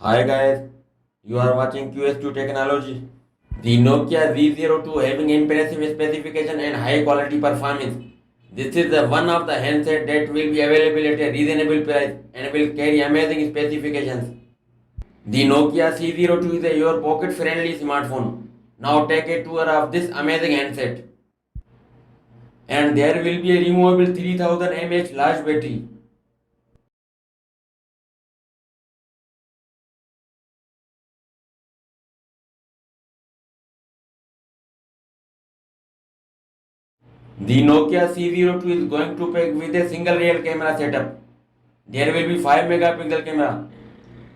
Hi guys, you are watching QS2 Technology. The Nokia Z02 having impressive specification and high quality performance. This is the one of the handset that will be available at a reasonable price and will carry amazing specifications. The Nokia C02 is your pocket friendly smartphone. Now take a tour of this amazing handset. And there will be a removable 3000 mAh large battery. The Nokia C02 is going to pack with a single rear camera setup. There will be 5 megapixel camera.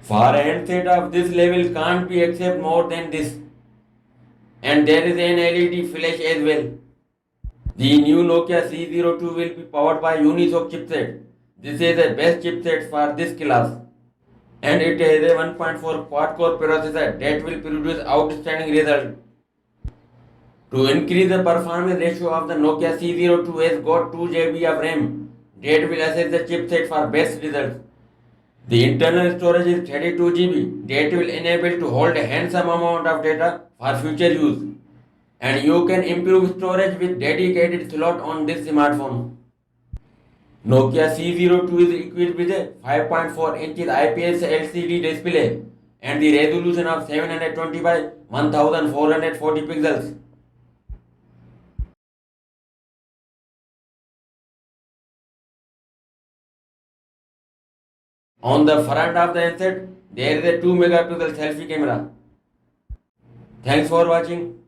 For a handset of this level can't be accept more than this. And there is an LED flash as well. The new Nokia C02 will be powered by Unisoc chipset. This is the best chipset for this class. And it has a 1.4 quad-core processor that will produce outstanding results. To increase the performance ratio of the Nokia C02 has got 2 GB of RAM that will assess the chipset for best results. The internal storage is 32 GB that will enable to hold a handsome amount of data for future use. And you can improve storage with dedicated slot on this smartphone. Nokia C02 is equipped with a 5.4 inches IPS LCD display and the resolution of 720 by 1440 pixels. On the front of the handset, there is a 2 megapixel selfie camera. Thanks for watching.